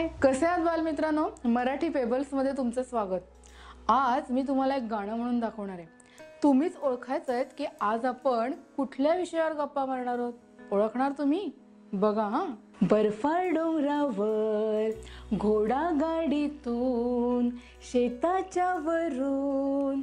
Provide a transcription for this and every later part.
हाय, कसे आहात बालमित्रांनो? मराठी पेबल्समध्ये तुमचं स्वागत. आज मी तुम्हाला एक गाणं म्हणून दाखवणार आहे. तुम्हीच ओळखायचं आहे की आज आपण कुठल्या विषयावर गप्पा मारणार आहोत. ओळखणार तुम्ही? बघा हां. बर्फाळ डोंगरावर घोडा गाडीतून शेताच्या वरून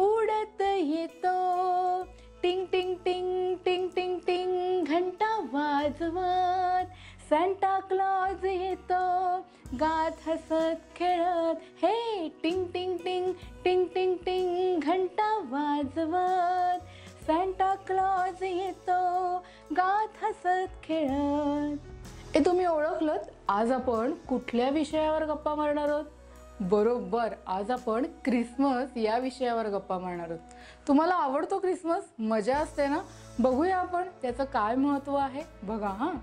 उडत येतो, टिंग टिंग टिंग टिंग टिंग टिंग घंटा वाजवत सॅन्टा क्लॉज येतो, गात हसत खेळत. हे टिंग टिंग टिंग टिंग टिंग टिंग घंटा वाजवत सॅन्टा क्लॉज येतो, गात हसत खेळत. हे तुम्ही ओळखलंत? आज आपण कुठल्या विषयावर गप्पा मारणार आहोत? बरोबर, आज आपण क्रिसमस या विषयावर गप्पा मारणार आहोत. तुम्हाला आवडतो क्रिसमस? मजा असते ना? बघूया आपण त्याचं काय महत्त्व आहे. बघा हां.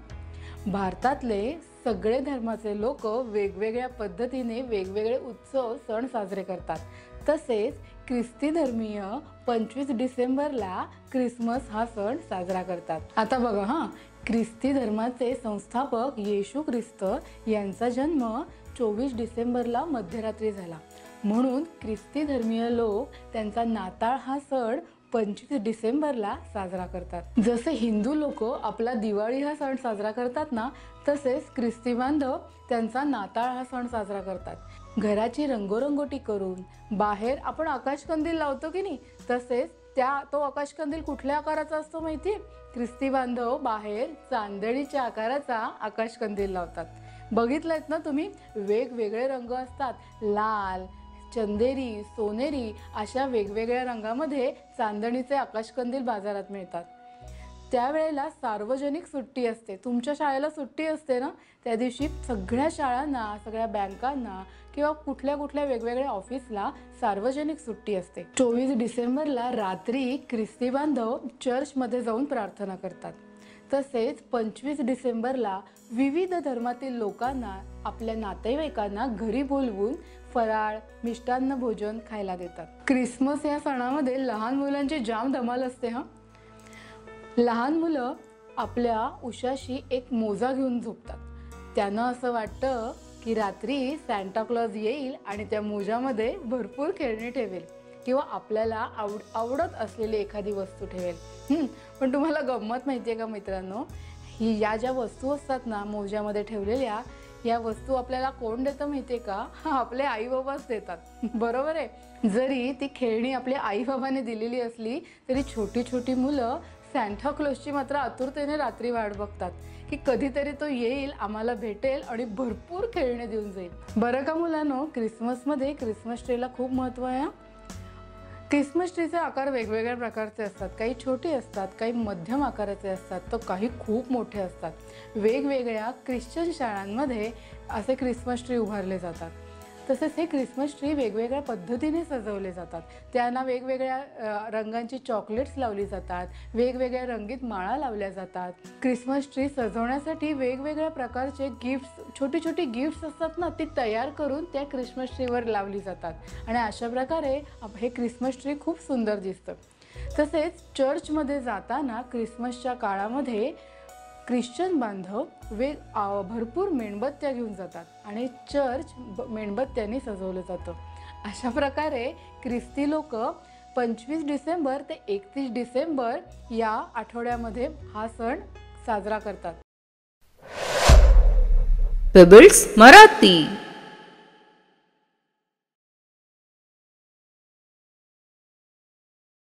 भारतातले सगळे धर्माचे लोक वेगवेगळ्या पद्धतीने वेगवेगळे उत्सव सण साजरे करतात. तसेच ख्रिस्ती धर्मीय 25 डिसेंबरला क्रिसमस हा सण साजरा करतात. आता बघा हां, ख्रिस्ती धर्माचे संस्थापक येशू ख्रिस्त यांचा जन्म 24 डिसेंबरला मध्यरात्री झाला. म्हणून ख्रिस्ती धर्मीय लोक त्यांचा नाताळ हा सण 25 डिसेंबरला साजरा करतात. जसे हिंदू लोक आपला दिवाळी हा सण साजरा करतात ना, तसेच ख्रिस्ती बांधव त्यांचा नाताळ हा सण साजरा करतात. घराची रंगोरंगोटी करून बाहेर आपण आकाशकंदील लावतो की नाही, तसेच तो आकाशकंदील कुठल्या आकाराचा असतो माहिती? ख्रिस्ती बांधव बाहेर चांदणीच्या आकाराचा आकाशकंदील लावतात. बघितलंत ना तुम्ही? वेगवेगळे रंग असतात. लाल, चंदेरी, सोनेरी अशा वेगवेगळ्या रंगामध्ये चांदणीचे आकाशकंदील बाजारात मिळतात. त्यावेळेला सार्वजनिक सुट्टी असते. तुमच्या शाळेला सुट्टी असते ना, त्या दिवशी सगळ्या शाळांना, सगळ्या बँकांना किंवा कुठल्या वेगवेगळ्या ऑफिसला सार्वजनिक सुट्टी असते. 24 डिसेंबरला रात्री ख्रिस्ती बांधव चर्चमध्ये जाऊन प्रार्थना करतात. तसेच 25 डिसेंबरला विविध धर्मातील लोकांना, आपल्या नातेवाईकांना घरी बोलवून फराळ, मिष्टान्न भोजन खायला देतात. क्रिसमस या सणामध्ये लहान मुलांची जाम धमाल असते हां. लहान मुलं आपल्या उशाशी एक मोजा घेऊन झोपतात. त्यांना असं वाटतं की रात्री सॅन्टा क्लॉज येईल आणि त्या मोजामध्ये भरपूर खेळणी ठेवेल किंवा आपल्याला आवडत असलेली एखादी वस्तू ठेवेल. पण तुम्हाला गंमत माहिती आहे का मित्रांनो? या ज्या वस्तू असतात ना मोजामध्ये ठेवलेल्या, या वस्तू आपल्याला कोण देतं माहिती आहे का? आपले आई बाबाच देतात. बरोबर आहे. जरी ती खेळणी आपल्या आई बाबाने दिलेली असली तरी छोटी छोटी मुलं सॅन्टा क्लॉजची मात्र आतुरतेने रात्री वाट बघतात की कधीतरी तो येईल, आम्हाला भेटेल आणि भरपूर खेळणे देऊन जाईल. बरं का मुलांनो, क्रिसमसमध्ये क्रिसमस ट्रीला खूप महत्त्व आहे. क्रिसमस ट्रीचे आकार वेगवेगळ्या प्रकारचे असतात. काही छोटे असतात, काही मध्यम आकाराचे असतात, तर काही खूप मोठे असतात. वेगवेगळ्या ख्रिश्चन शाळांमध्ये असे क्रिसमस ट्री उभारले जातात. तसेच हे क्रिसमस ट्री वेगवेगळ्या पद्धतीने सजवले जातात. त्यांना वेगवेगळ्या रंगांची चॉकलेट्स लावली जातात, वेगवेगळ्या रंगीत माळा लावल्या जातात. क्रिसमस ट्री सजवण्यासाठी वेगवेगळ्या प्रकारचे गिफ्ट्स, छोटी छोटी गिफ्ट्स असतात ना, ती तयार करून त्या क्रिसमस ट्रीवर लावली जातात आणि अशा प्रकारे हे क्रिसमस ट्री खूप सुंदर दिसतं. तसेच चर्चमध्ये जाताना क्रिसमसच्या काळामध्ये ख्रिश्चन बांधव भरपूर मेणबत्त्या घेऊन जातात आणि चर्च मेणबत्त्यांनी सजवलं जातं. अशा प्रकारे ख्रिस्ती लोक 25 डिसेंबर ते 31 डिसेंबर या आठवड्यामध्ये हा सण साजरा करतात. पेबल्स मराठी.